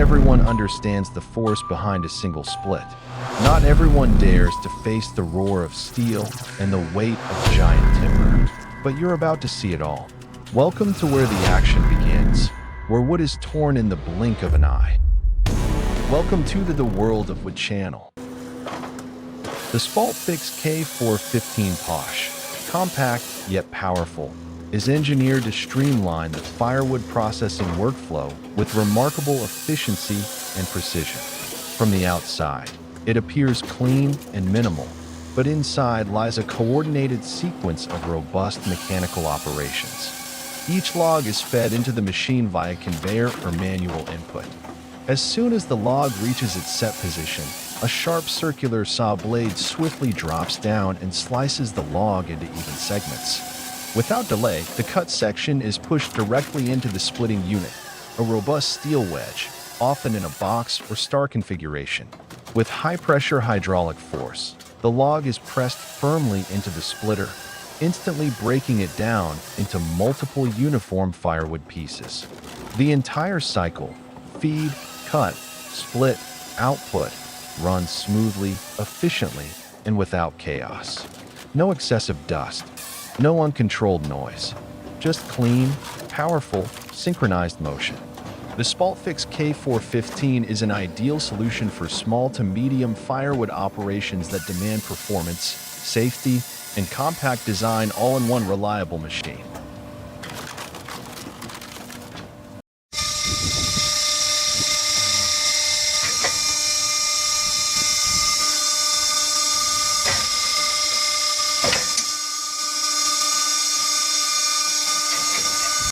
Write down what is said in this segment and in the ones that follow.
everyone understands the force behind a single split. Not everyone dares to face the roar of steel and the weight of giant timber. But you're about to see it all. Welcome to where the action begins, where wood is torn in the blink of an eye. Welcome to the world of Wood Channel. The SpaultFix K415 Posh, compact yet powerful, is engineered to streamline the firewood processing workflow with remarkable efficiency and precision. From the outside, it appears clean and minimal, but inside lies a coordinated sequence of robust mechanical operations. Each log is fed into the machine via conveyor or manual input. As soon as the log reaches its set position, a sharp circular saw blade swiftly drops down and slices the log into even segments. Without delay, the cut section is pushed directly into the splitting unit, a robust steel wedge, often in a box or star configuration. With high-pressure hydraulic force, the log is pressed firmly into the splitter, instantly breaking it down into multiple uniform firewood pieces. The entire cycle, feed, cut, split, output, runs smoothly, efficiently, and without chaos. No excessive dust, no uncontrolled noise, just clean, powerful, synchronized motion. The SpaultFix K415 is an ideal solution for small to medium firewood operations that demand performance, safety, and compact design all in one reliable machine.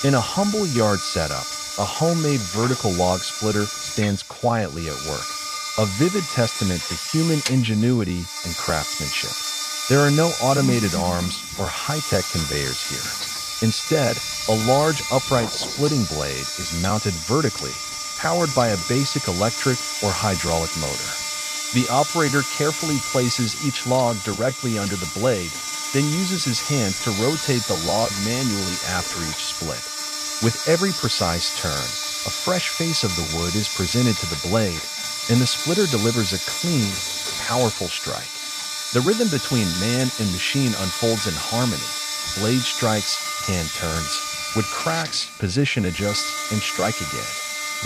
In a humble yard setup, a homemade vertical log splitter stands quietly at work, a vivid testament to human ingenuity and craftsmanship. There are no automated arms or high-tech conveyors here. Instead, a large upright splitting blade is mounted vertically, powered by a basic electric or hydraulic motor. The operator carefully places each log directly under the blade, then uses his hands to rotate the log manually after each split. With every precise turn, a fresh face of the wood is presented to the blade, and the splitter delivers a clean, powerful strike. The rhythm between man and machine unfolds in harmony. Blade strikes, hand turns, wood cracks, position adjusts, and strike again.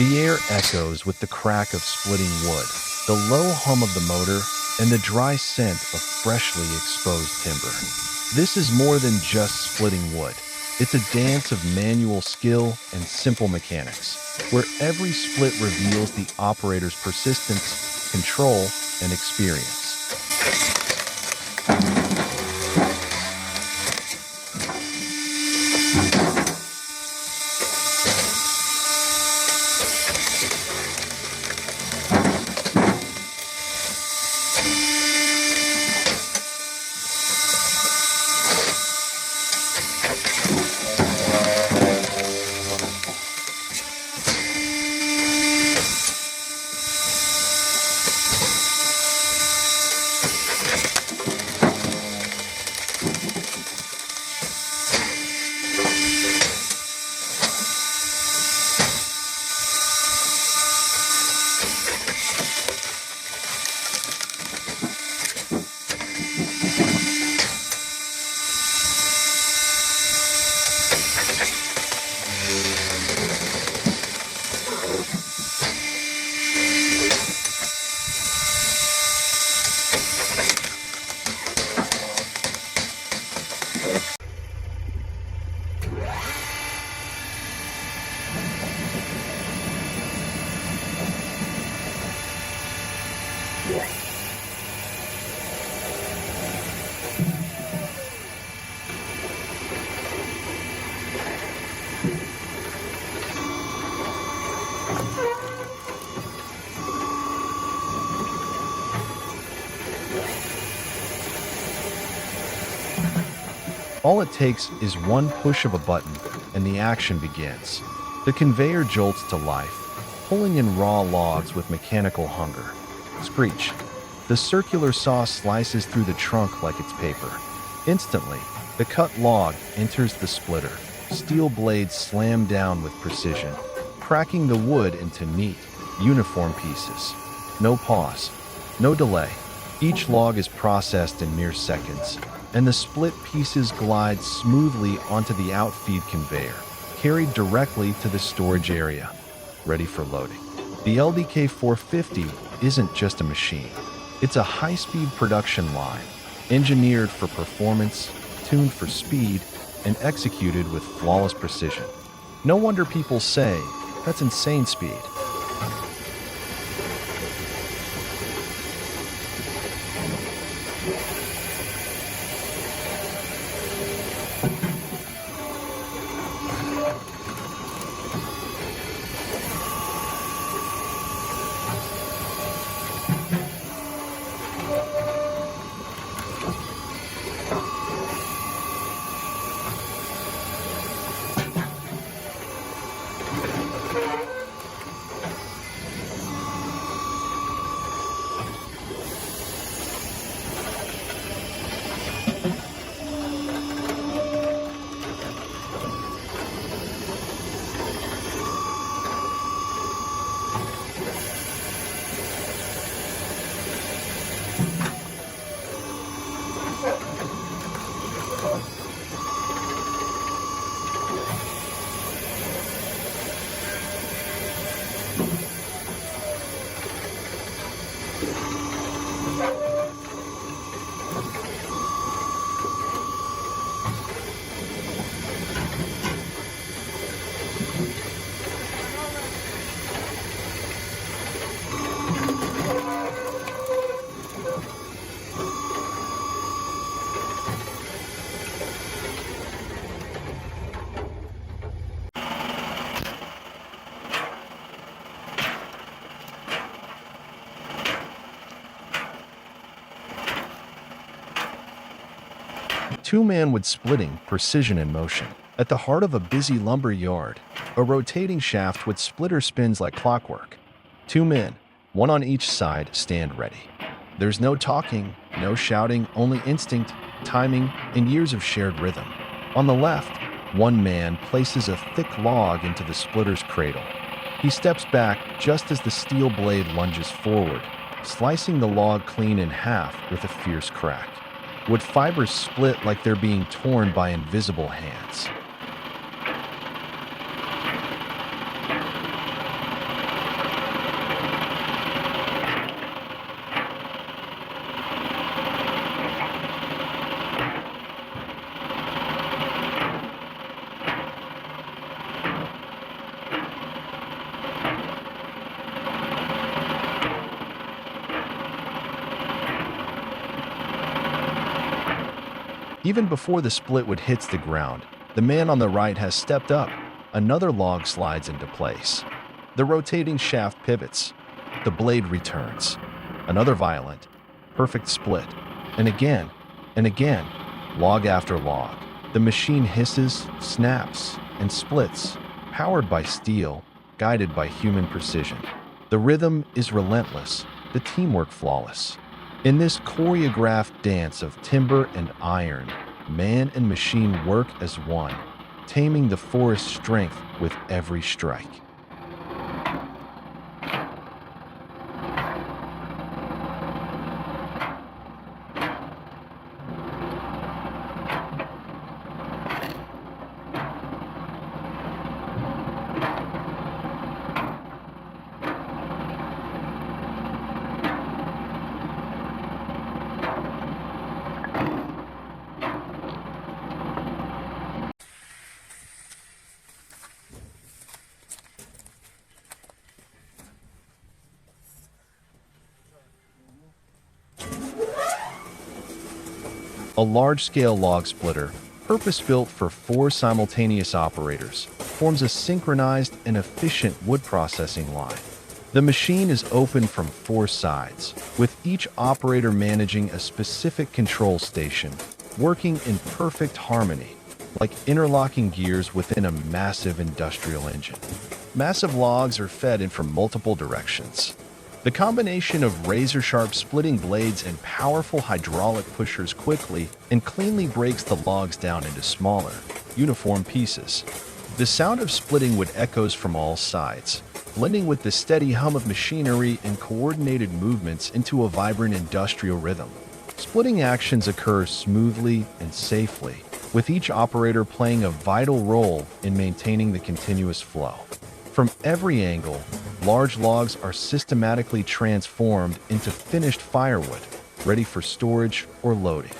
The air echoes with the crack of splitting wood, the low hum of the motor, and the dry scent of freshly exposed timber. This is more than just splitting wood. It's a dance of manual skill and simple mechanics, where every split reveals the operator's persistence, control, and experience. All it takes is one push of a button, and the action begins. The conveyor jolts to life, pulling in raw logs with mechanical hunger. Screech. The circular saw slices through the trunk like it's paper. Instantly, the cut log enters the splitter. Steel blades slam down with precision, cracking the wood into neat, uniform pieces. No pause, no delay. Each log is processed in mere seconds, and the split pieces glide smoothly onto the outfeed conveyor, carried directly to the storage area, ready for loading. The LDK 450 isn't just a machine. It's a high-speed production line, engineered for performance, tuned for speed, and executed with flawless precision. No wonder people say, "That's insane speed." Two-man wood splitting, precision in motion. At the heart of a busy lumber yard, a rotating shaft with splitter spins like clockwork. Two men, one on each side, stand ready. There's no talking, no shouting, only instinct, timing, and years of shared rhythm. On the left, one man places a thick log into the splitter's cradle. He steps back just as the steel blade lunges forward, slicing the log clean in half with a fierce crack. Wood fibers split like they're being torn by invisible hands. Even before the split wood hits the ground, the man on the right has stepped up. Another log slides into place. The rotating shaft pivots. The blade returns. Another violent, perfect split. And again, log after log. The machine hisses, snaps, and splits, powered by steel, guided by human precision. The rhythm is relentless, the teamwork flawless. In this choreographed dance of timber and iron, man and machine work as one, taming the forest's strength with every strike. A large-scale log splitter, purpose-built for 4 simultaneous operators, forms a synchronized and efficient wood processing line. The machine is open from 4 sides, with each operator managing a specific control station, working in perfect harmony, like interlocking gears within a massive industrial engine. Massive logs are fed in from multiple directions. The combination of razor-sharp splitting blades and powerful hydraulic pushers quickly and cleanly breaks the logs down into smaller, uniform pieces. The sound of splitting wood echoes from all sides, blending with the steady hum of machinery and coordinated movements into a vibrant industrial rhythm. Splitting actions occur smoothly and safely, with each operator playing a vital role in maintaining the continuous flow. From every angle, large logs are systematically transformed into finished firewood, ready for storage or loading.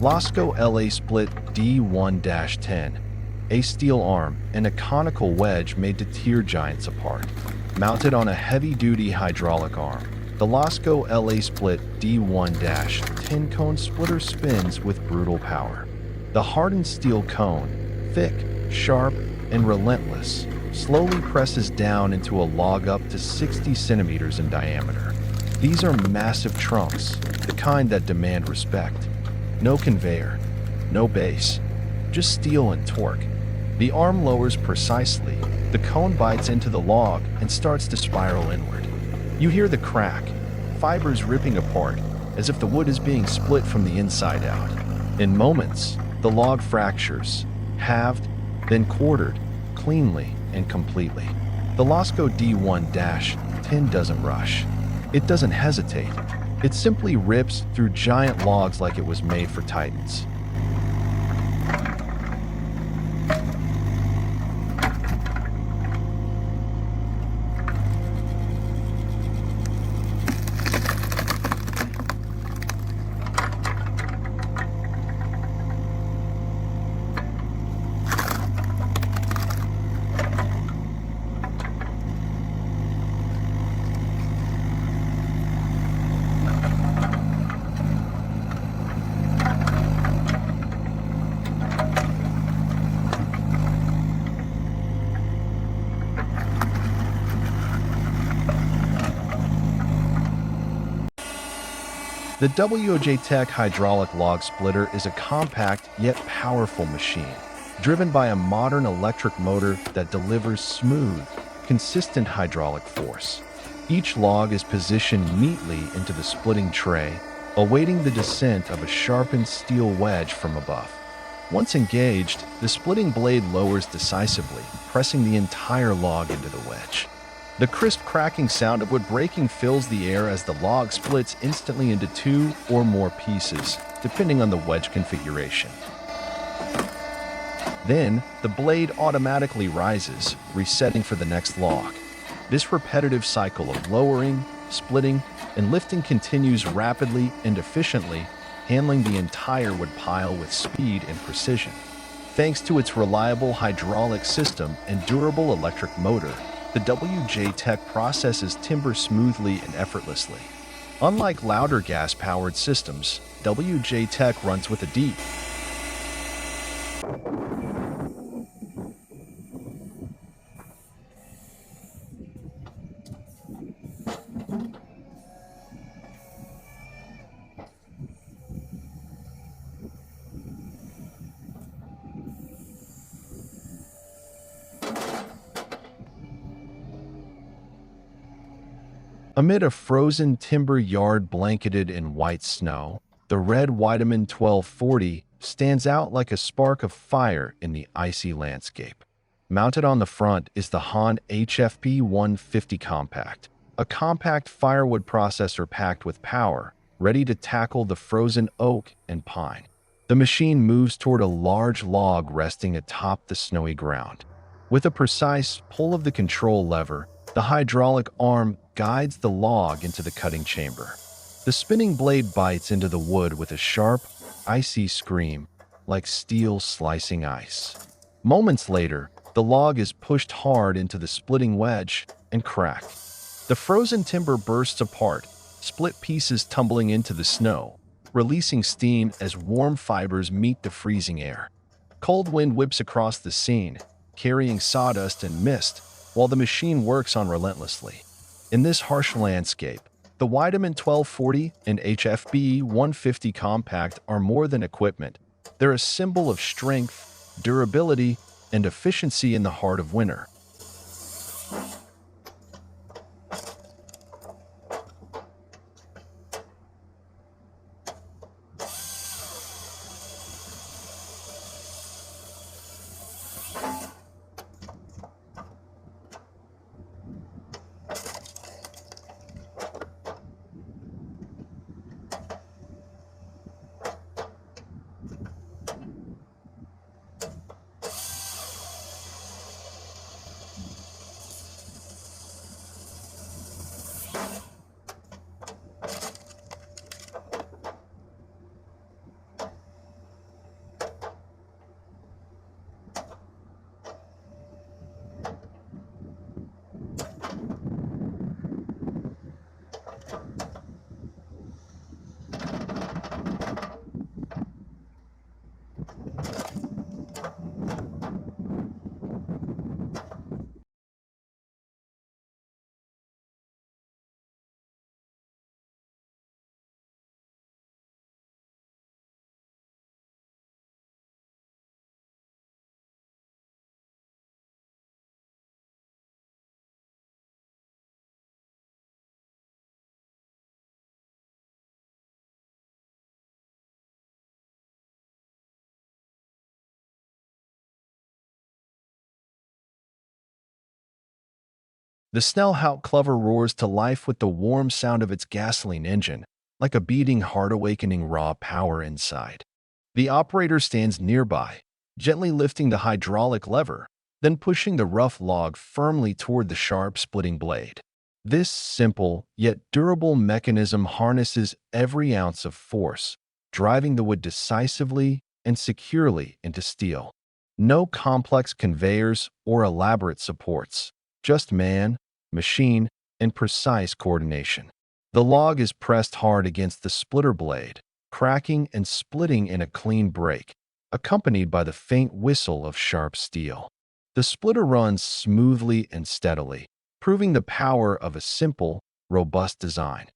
Lasco LA Split D1-10, a steel arm and a conical wedge made to tear giants apart. Mounted on a heavy-duty hydraulic arm, the Lasco LA Split D1-10 cone splitter spins with brutal power. The hardened steel cone, thick, sharp, and relentless, slowly presses down into a log up to 60 centimeters in diameter. These are massive trunks, the kind that demand respect. No conveyor, no base, just steel and torque. The arm lowers precisely, the cone bites into the log and starts to spiral inward. You hear the crack, fibers ripping apart, as if the wood is being split from the inside out. In moments, the log fractures, halved, then quartered, cleanly and completely. The Lasco D1-10 doesn't rush. It doesn't hesitate. It simply rips through giant logs like it was made for titans. The WJ hydraulic log splitter is a compact yet powerful machine, driven by a modern electric motor that delivers smooth, consistent hydraulic force. Each log is positioned neatly into the splitting tray, awaiting the descent of a sharpened steel wedge from above. Once engaged, the splitting blade lowers decisively, pressing the entire log into the wedge. The crisp cracking sound of wood breaking fills the air as the log splits instantly into 2 or more pieces, depending on the wedge configuration. Then, the blade automatically rises, resetting for the next log. This repetitive cycle of lowering, splitting, and lifting continues rapidly and efficiently, handling the entire wood pile with speed and precision. Thanks to its reliable hydraulic system and durable electric motor, the WJ processes timber smoothly and effortlessly. Unlike louder gas-powered systems, WJ runs with a deep, amid a frozen timber yard blanketed in white snow, the red Weidemann 1240 stands out like a spark of fire in the icy landscape. Mounted on the front is the Hahn HFP 150 Compact, a compact firewood processor packed with power, ready to tackle the frozen oak and pine. The machine moves toward a large log resting atop the snowy ground. With a precise pull of the control lever, the hydraulic arm guides the log into the cutting chamber. The spinning blade bites into the wood with a sharp, icy scream, like steel slicing ice. Moments later, the log is pushed hard into the splitting wedge and cracked. The frozen timber bursts apart, split pieces tumbling into the snow, releasing steam as warm fibers meet the freezing air. Cold wind whips across the scene, carrying sawdust and mist, while the machine works on relentlessly. In this harsh landscape, the Weidemann 1240 and HFBE 150 Compact are more than equipment. They're a symbol of strength, durability, and efficiency in the heart of winter. The Snellhout Clover roars to life with the warm sound of its gasoline engine, like a beating heart awakening raw power inside. The operator stands nearby, gently lifting the hydraulic lever, then pushing the rough log firmly toward the sharp splitting blade. This simple yet durable mechanism harnesses every ounce of force, driving the wood decisively and securely into steel. No complex conveyors or elaborate supports, just man, machine, and precise coordination. The log is pressed hard against the splitter blade, cracking and splitting in a clean break, accompanied by the faint whistle of sharp steel. The splitter runs smoothly and steadily, proving the power of a simple, robust design.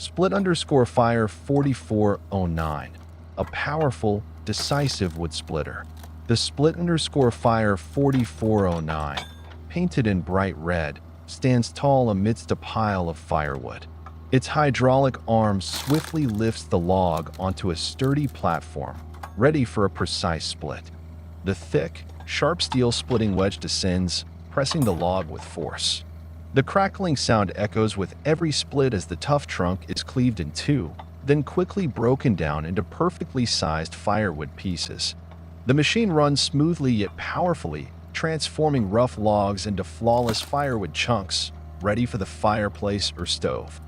Split_fire 4409, a powerful, decisive wood splitter. The split_fire 4409, painted in bright red, stands tall amidst a pile of firewood. Its hydraulic arm swiftly lifts the log onto a sturdy platform, ready for a precise split. The thick, sharp steel splitting wedge descends, pressing the log with force. The crackling sound echoes with every split as the tough trunk is cleaved in two, then quickly broken down into perfectly sized firewood pieces. The machine runs smoothly yet powerfully, transforming rough logs into flawless firewood chunks. ready for the fireplace or stove.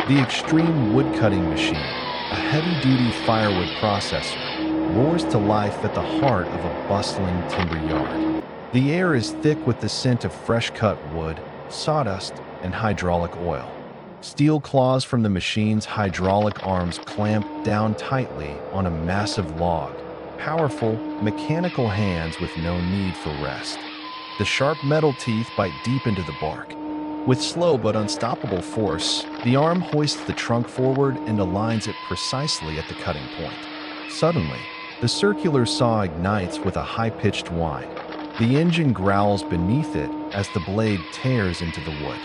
The extreme wood-cutting machine, a heavy-duty firewood processor, roars to life at the heart of a bustling timber yard. The air is thick with the scent of fresh-cut wood, sawdust, and hydraulic oil. Steel claws from the machine's hydraulic arms clamp down tightly on a massive log. Powerful, mechanical hands with no need for rest. The sharp metal teeth bite deep into the bark. With slow but unstoppable force, the arm hoists the trunk forward and aligns it precisely at the cutting point. Suddenly, the circular saw ignites with a high-pitched whine. The engine growls beneath it as the blade tears into the wood.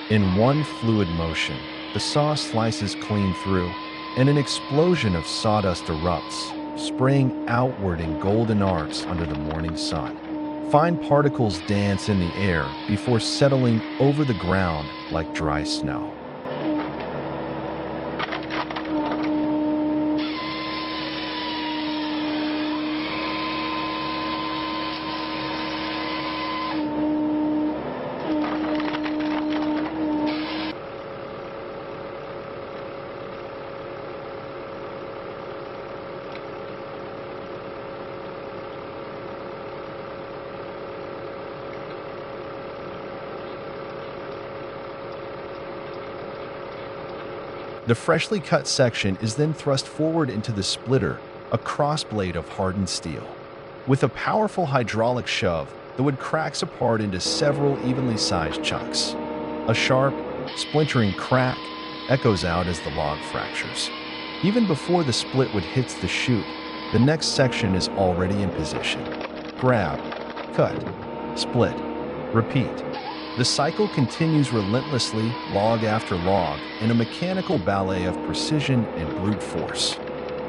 In one fluid motion, the saw slices clean through, and an explosion of sawdust erupts, spraying outward in golden arcs under the morning sun. Fine particles dance in the air before settling over the ground like dry snow. The freshly cut section is then thrust forward into the splitter, a crossblade of hardened steel. With a powerful hydraulic shove, the wood cracks apart into several evenly sized chunks. A sharp, splintering crack echoes out as the log fractures. Even before the split wood hits the chute, the next section is already in position. Grab, cut, split, repeat. The cycle continues relentlessly, log after log, in a mechanical ballet of precision and brute force.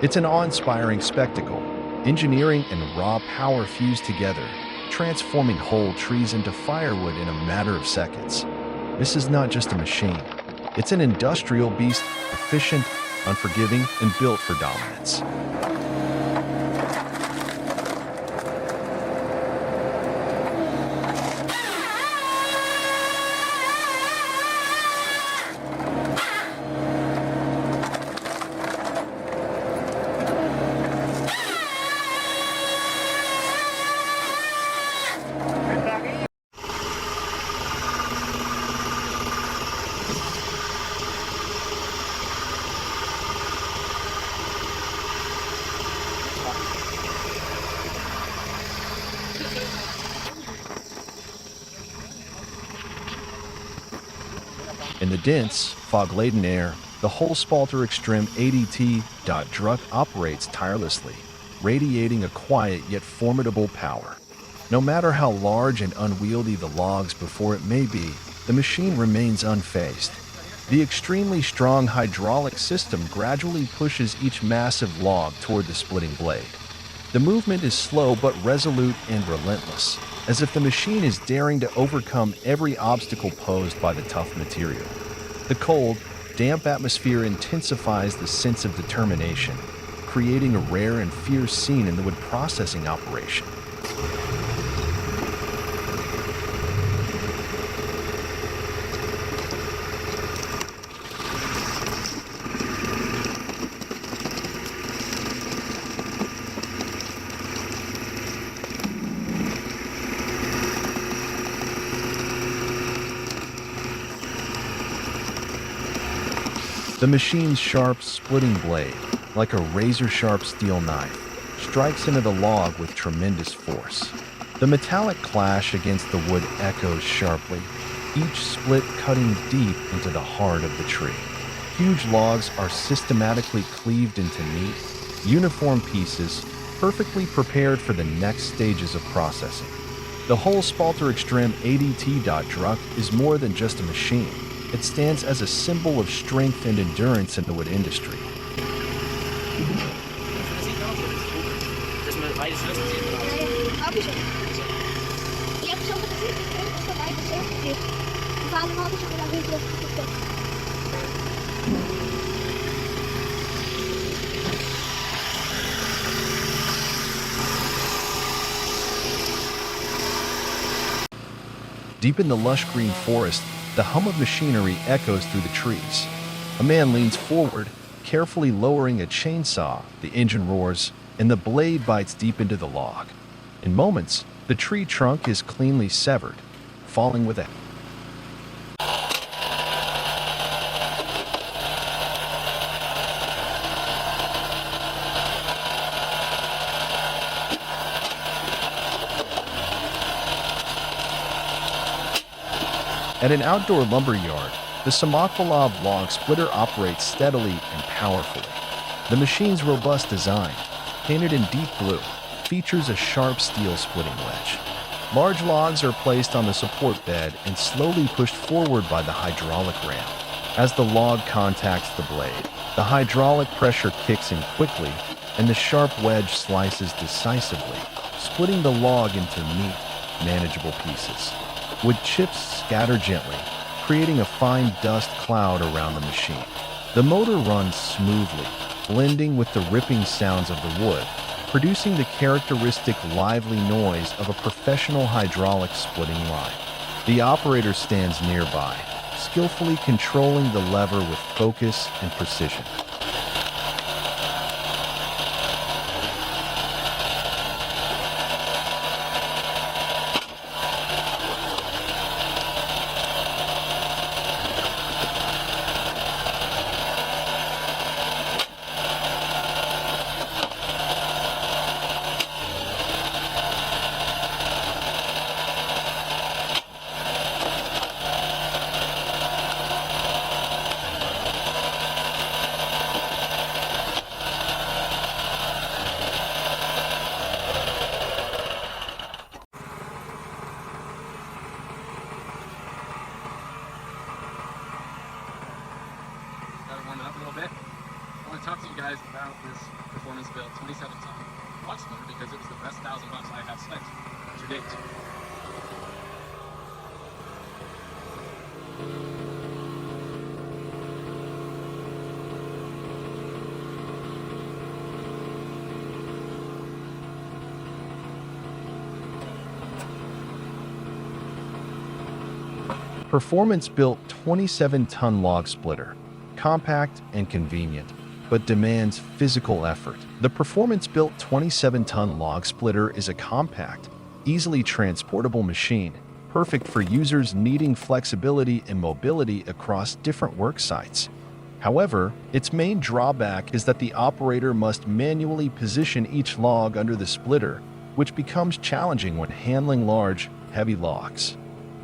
It's an awe-inspiring spectacle. Engineering and raw power fuse together, transforming whole trees into firewood in a matter of seconds. This is not just a machine. It's an industrial beast, efficient, unforgiving, and built for dominance. In the dense, fog-laden air, the Holspalter Extreme ADT Druck operates tirelessly, radiating a quiet yet formidable power. No matter how large and unwieldy the logs before it may be, the machine remains unfazed. The extremely strong hydraulic system gradually pushes each massive log toward the splitting blade. The movement is slow but resolute and relentless, as if the machine is daring to overcome every obstacle posed by the tough material. The cold, damp atmosphere intensifies the sense of determination, creating a rare and fierce scene in the wood processing operation. The machine's sharp, splitting blade, like a razor-sharp steel knife, strikes into the log with tremendous force. The metallic clash against the wood echoes sharply, each split cutting deep into the heart of the tree. Huge logs are systematically cleaved into neat, uniform pieces, perfectly prepared for the next stages of processing. The whole Spalter Extreme ADT Druck is more than just a machine. It stands as a symbol of strength and endurance in the wood industry. Deep in the lush green forest, the hum of machinery echoes through the trees. A man leans forward, carefully lowering a chainsaw. The engine roars, and the blade bites deep into the log. In moments, the tree trunk is cleanly severed, falling with a At an outdoor lumber yard, the Samakvalov log splitter operates steadily and powerfully. The machine's robust design, painted in deep blue, features a sharp steel splitting wedge. Large logs are placed on the support bed and slowly pushed forward by the hydraulic ram. As the log contacts the blade, the hydraulic pressure kicks in quickly, and the sharp wedge slices decisively, splitting the log into neat, manageable pieces. Wood chips scatter gently, creating a fine dust cloud around the machine. The motor runs smoothly, blending with the ripping sounds of the wood, producing the characteristic lively noise of a professional hydraulic splitting line. The operator stands nearby, skillfully controlling the lever with focus and precision. Talk to you guys about this performance built 27-ton log splitter because it was the best $1,000 I have spent to date. Performance-built 27-ton log splitter, compact and convenient, but demands physical effort. The performance-built 27-ton log splitter is a compact, easily transportable machine, perfect for users needing flexibility and mobility across different work sites. However, its main drawback is that the operator must manually position each log under the splitter, which becomes challenging when handling large, heavy logs.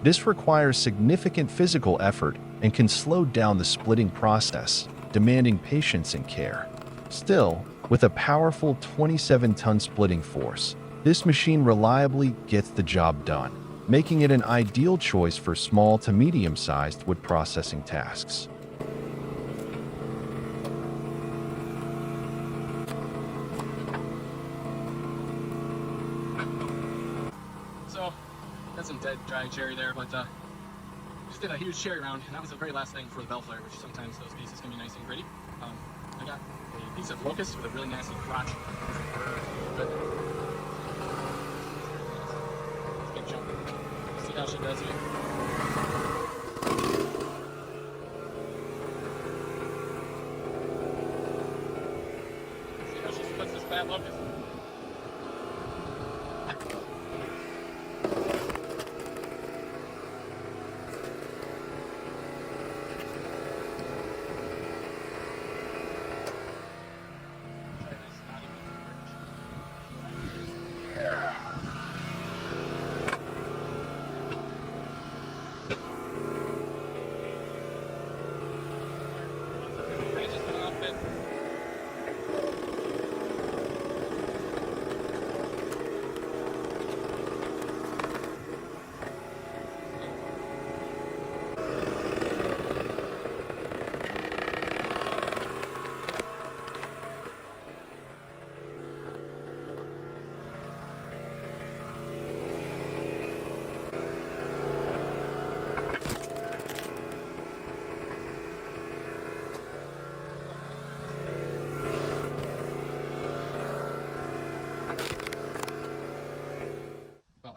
This requires significant physical effort and can slow down the splitting process, demanding patience and care. Still, with a powerful 27-ton splitting force, this machine reliably gets the job done, making it an ideal choice for small to medium-sized wood processing tasks. So, got some dead, dry cherry there, but just did a huge cherry round, and that was the very last thing for the bell flare, which sometimes those pieces can be nice and gritty. I got a piece of locust with a really nasty crotch. Good. Good jump. See how she does here. See how she splits this bad locust.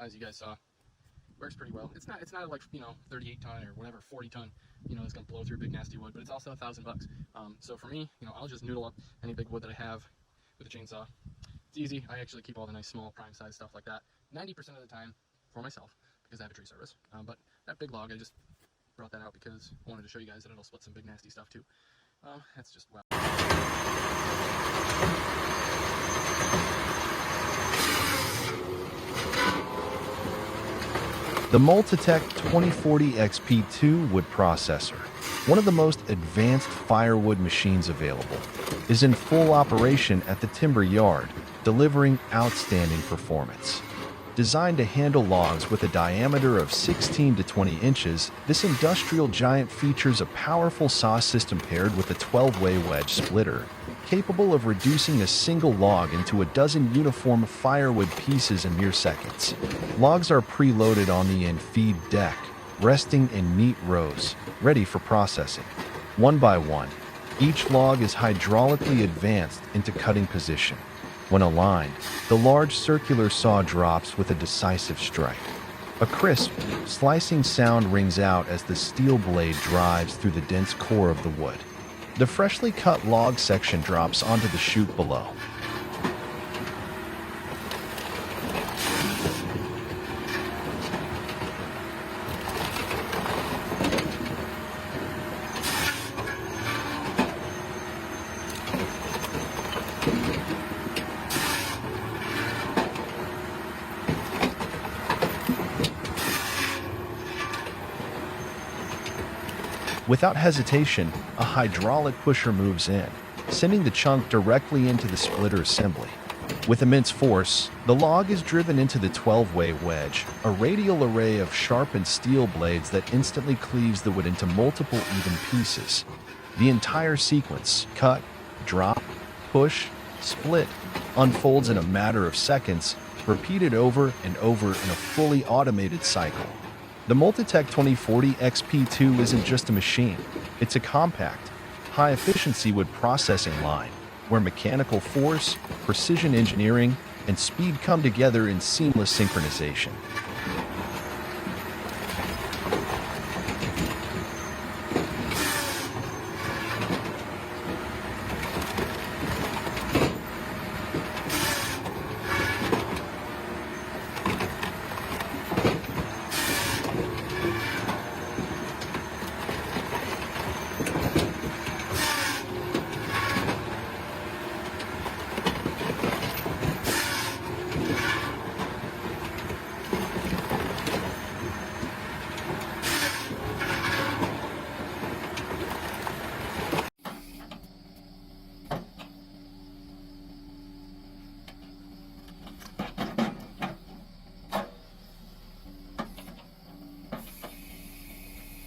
as you guys saw, works pretty well. It's not like, 38 ton or whatever, 40 ton, it's gonna blow through big nasty wood, but it's also $1,000. So for me, I'll just noodle up any big wood that I have with a chainsaw. It's easy. I actually keep all the nice small prime size stuff like that 90% of the time for myself because I have a tree service. But that big log, I just brought that out because I wanted to show you guys that it'll split some big nasty stuff too. That's just wow. The Multitech 2040 XP2 wood processor, one of the most advanced firewood machines available, is in full operation at the timber yard, delivering outstanding performance. Designed to handle logs with a diameter of 16 to 20 inches, this industrial giant features a powerful saw system paired with a 12-way wedge splitter, capable of reducing a single log into a dozen uniform firewood pieces in mere seconds. Logs are preloaded on the in-feed deck, resting in neat rows, ready for processing. One by one, each log is hydraulically advanced into cutting position. When aligned, the large circular saw drops with a decisive strike. A crisp, slicing sound rings out as the steel blade drives through the dense core of the wood. The freshly cut log section drops onto the chute below. Without hesitation, a hydraulic pusher moves in, sending the chunk directly into the splitter assembly. With immense force, the log is driven into the 12-way wedge, a radial array of sharpened steel blades that instantly cleaves the wood into multiple even pieces. The entire sequence, cut, drop, push, split, unfolds in a matter of seconds, repeated over and over in a fully automated cycle. The Multitech 2040 XP2 isn't just a machine, it's a compact, high-efficiency wood processing line, where mechanical force, precision engineering, and speed come together in seamless synchronization.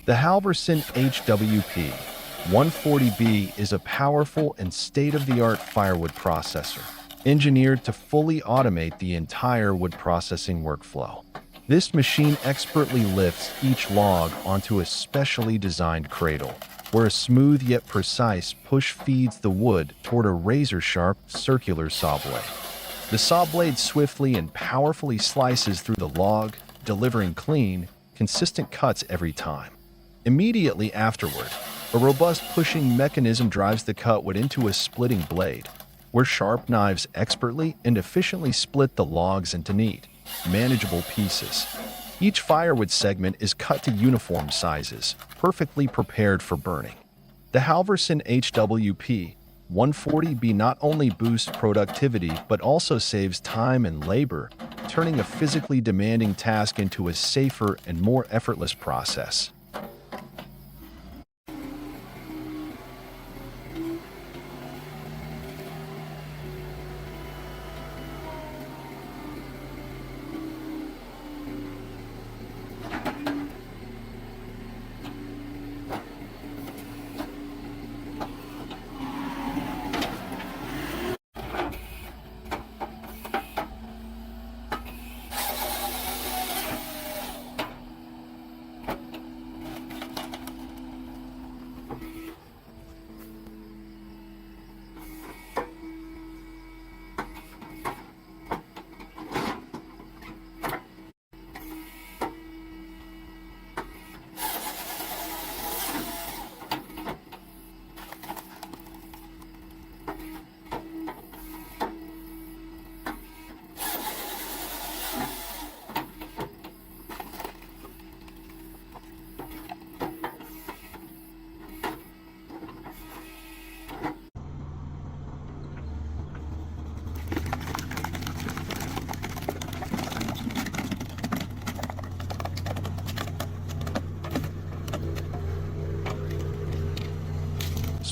The Halverson HWP 140B is a powerful and state-of-the-art firewood processor, engineered to fully automate the entire wood processing workflow. This machine expertly lifts each log onto a specially designed cradle, where a smooth yet precise push feeds the wood toward a razor-sharp circular saw blade. The saw blade swiftly and powerfully slices through the log, delivering clean, consistent cuts every time. Immediately afterward, a robust pushing mechanism drives the cutwood into a splitting blade, where sharp knives expertly and efficiently split the logs into neat, manageable pieces. Each firewood segment is cut to uniform sizes, perfectly prepared for burning. The Halverson HWP 140B not only boosts productivity but also saves time and labor, turning a physically demanding task into a safer and more effortless process.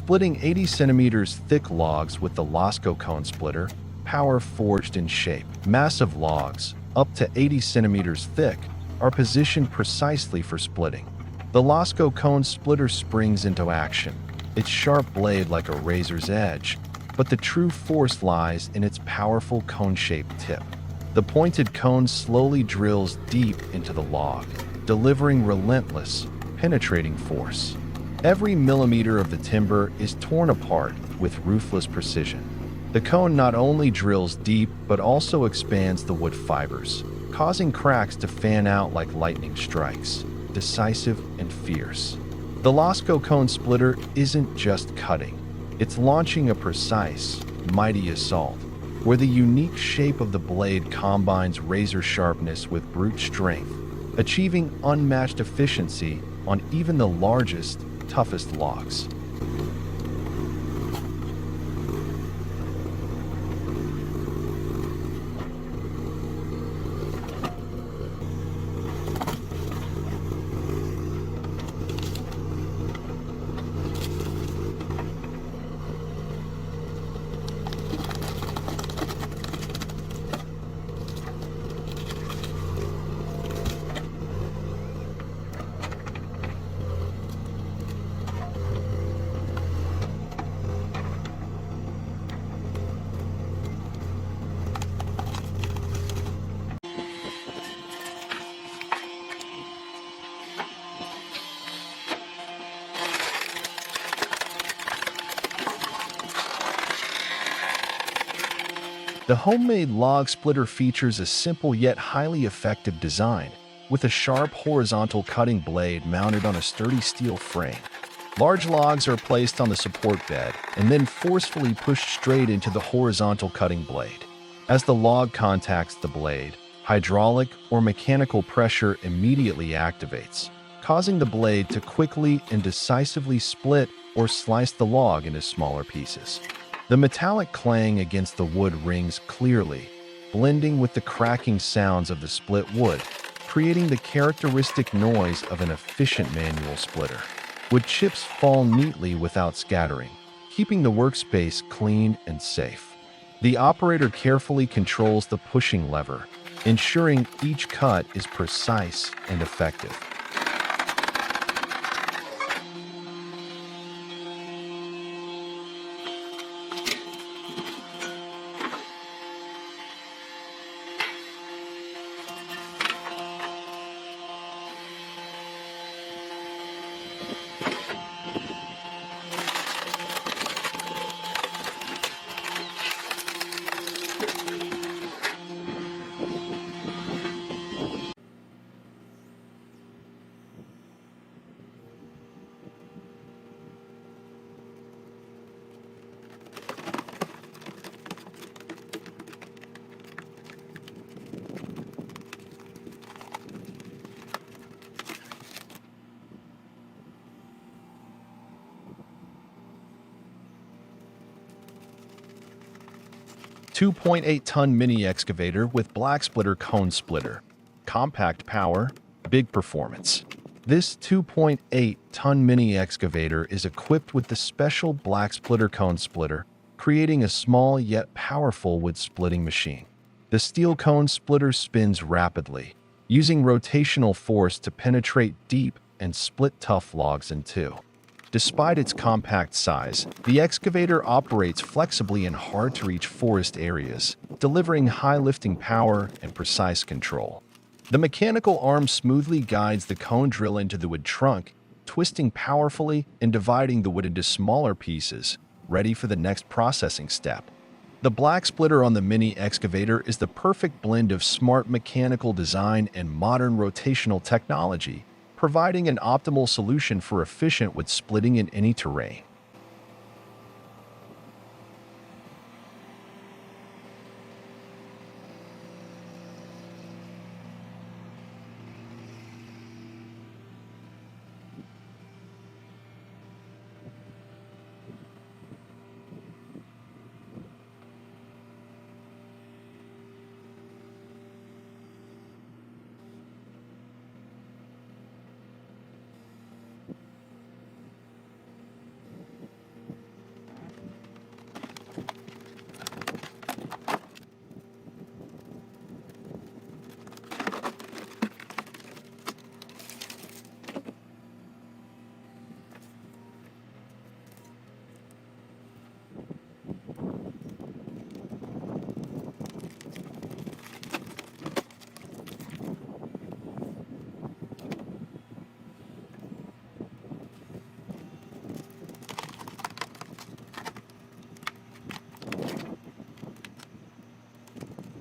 Splitting 80 centimeters thick logs with the Lasco cone splitter, power forged in shape. Massive logs, up to 80 centimeters thick, are positioned precisely for splitting. The Lasco cone splitter springs into action, its sharp blade like a razor's edge, but the true force lies in its powerful cone-shaped tip. The pointed cone slowly drills deep into the log, delivering relentless, penetrating force. Every millimeter of the timber is torn apart with ruthless precision. The cone not only drills deep but also expands the wood fibers, causing cracks to fan out like lightning strikes, decisive and fierce. The Lasco cone splitter isn't just cutting, it's launching a precise, mighty assault, where the unique shape of the blade combines razor sharpness with brute strength, achieving unmatched efficiency on even the largest, toughest logs. The homemade log splitter features a simple yet highly effective design, with a sharp horizontal cutting blade mounted on a sturdy steel frame. Large logs are placed on the support bed and then forcefully pushed straight into the horizontal cutting blade. As the log contacts the blade, hydraulic or mechanical pressure immediately activates, causing the blade to quickly and decisively split or slice the log into smaller pieces. The metallic clang against the wood rings clearly, blending with the cracking sounds of the split wood, creating the characteristic noise of an efficient manual splitter. Wood chips fall neatly without scattering, keeping the workspace clean and safe. The operator carefully controls the pushing lever, ensuring each cut is precise and effective. .8-ton mini excavator with black splitter cone splitter. Compact power, big performance. This 2.8-ton mini excavator is equipped with the special black splitter cone splitter, creating a small yet powerful wood splitting machine. The steel cone splitter spins rapidly, using rotational force to penetrate deep and split tough logs in two. Despite its compact size, the excavator operates flexibly in hard-to-reach forest areas, delivering high lifting power and precise control. The mechanical arm smoothly guides the cone drill into the wood trunk, twisting powerfully and dividing the wood into smaller pieces, ready for the next processing step. The black splitter on the mini excavator is the perfect blend of smart mechanical design and modern rotational technology, providing an optimal solution for efficient wood splitting in any terrain.